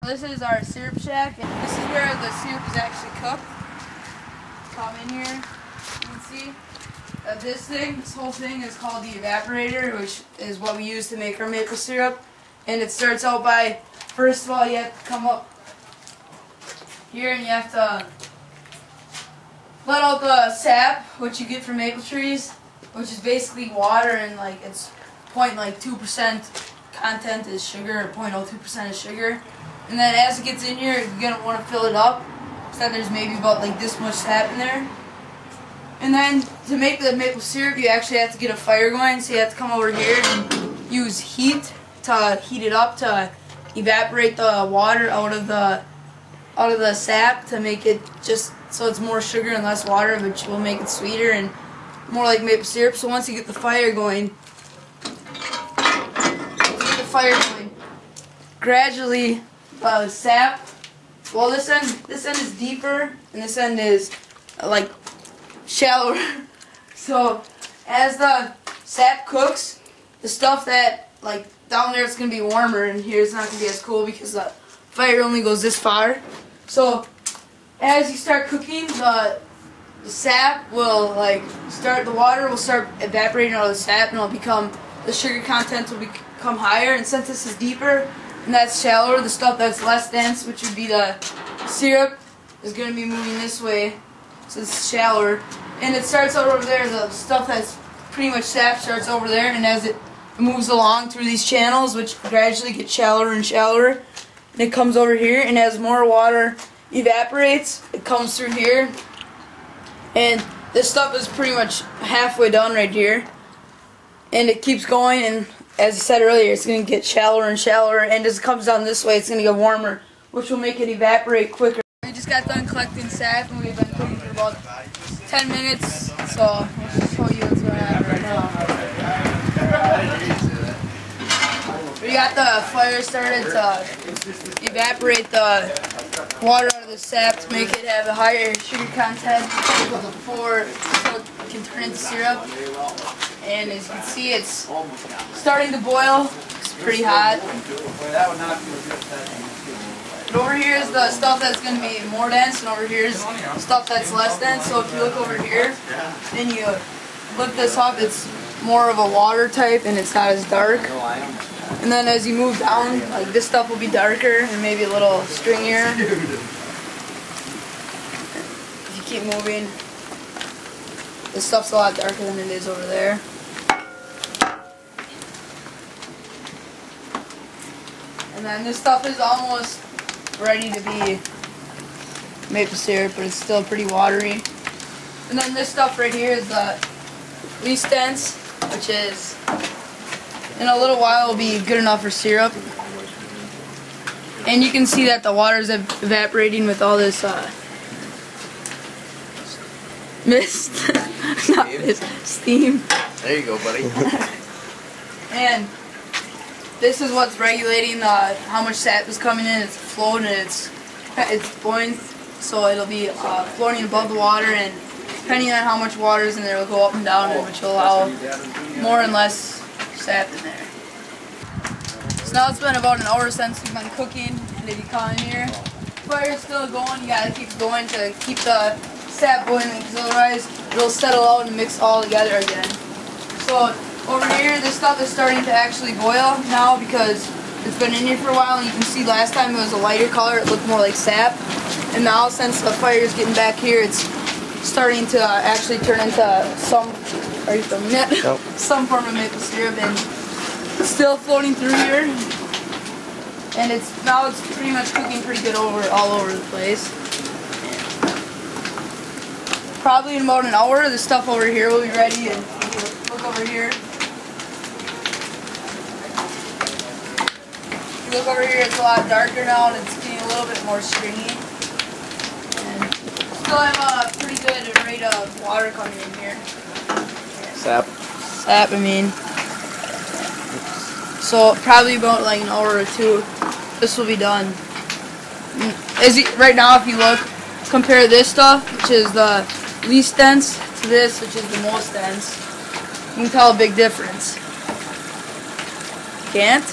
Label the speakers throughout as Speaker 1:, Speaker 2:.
Speaker 1: This is our syrup shack. This is where the syrup is actually cooked. Come in here, you can see that this whole thing is called the evaporator, which is what we use to make our maple syrup. And it starts out by, first of all, you have to come up here and you have to let out the sap, which you get from maple trees, which is basically water, and like it's 0.2% content is sugar, or 0.02% is sugar. And then as it gets in here, you're gonna want to fill it up, so that there's maybe about like this much sap in there. And then to make the maple syrup, you actually have to get a fire going. So you have to come over here and use heat to heat it up to evaporate the water out of the sap to make it just so it's more sugar and less water, which will make it sweeter and more like maple syrup. So once you get the fire going, gradually the sap. Well, this end is deeper and this end is like shallower. So as the sap cooks, the stuff that like down there it's gonna be warmer, and here it's not gonna be as cool because the fire only goes this far. So as you start cooking, the sap will the water will start evaporating out of the sap, and it'll become, the sugar content will become higher. And since this is deeper and that's shallower, the stuff that's less dense, which would be the syrup, is going to be moving this way, so it's shallower. And it starts out over there, the stuff that's pretty much sap starts over there, and as it moves along through these channels, which gradually get shallower and shallower, and it comes over here, and as more water evaporates, it comes through here, and this stuff is pretty much halfway done right here, and it keeps going, and as I said earlier, it's going to get shallower and shallower, and as it comes down this way, it's going to get warmer, which will make it evaporate quicker. We just got done collecting sap, and we've been cooking for about 10 minutes, so I'll just show you what's going on right now. We got the fire started to evaporate the water out of the sap to make it have a higher sugar content before it can turn into syrup. And as you can see, it's starting to boil. It's pretty hot. But over here is the stuff that's going to be more dense, and over here is stuff that's less dense. So if you look over here, and you look this up, it's more of a water type, and it's not as dark. And then as you move down, like this stuff will be darker and maybe a little stringier. If you keep moving, this stuff's a lot darker than it is over there. And then this stuff is almost ready to be maple syrup, but it's still pretty watery. And then this stuff right here is the least dense, which is in a little while will be good enough for syrup. And you can see that the water is evaporating with all this mist. Not mist, steam.
Speaker 2: There you go, buddy.
Speaker 1: And this is what's regulating how much sap is coming in. It's floating, it's boiling, so it'll be floating above the water, and depending on how much water is in there, it'll go up and down, which will allow more and less sap in there. So now it's been about an hour since we've been cooking, and if you come in here, fire's still going. You gotta keep going to keep the sap boiling, because otherwise it'll settle out and mix all together again. So over here, this stuff is starting to actually boil now because it's been in here for a while, and you can see last time it was a lighter color, it looked more like sap. And now since the fire is getting back here, it's starting to actually turn into some, are you filming it? Nope. Some form of maple syrup, and it's still floating through here. And now it's pretty much cooking pretty good all over the place. Probably in about an hour, the stuff over here will be ready. And look over here. If you look over here, it's a lot darker now, and it's getting a little bit more stringy. And still have a pretty good rate of water coming in here.
Speaker 2: Sap.
Speaker 1: Sap, I mean. So probably about like an hour or two, this will be done. Right now, if you look, compare this stuff, which is the least dense, to this, which is the most dense. You can tell a big difference. Can't?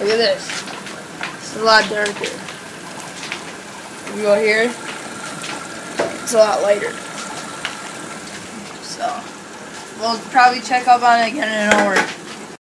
Speaker 1: Look at this. It's a lot darker. If we go here, it's a lot lighter. So we'll probably check up on it again in an hour.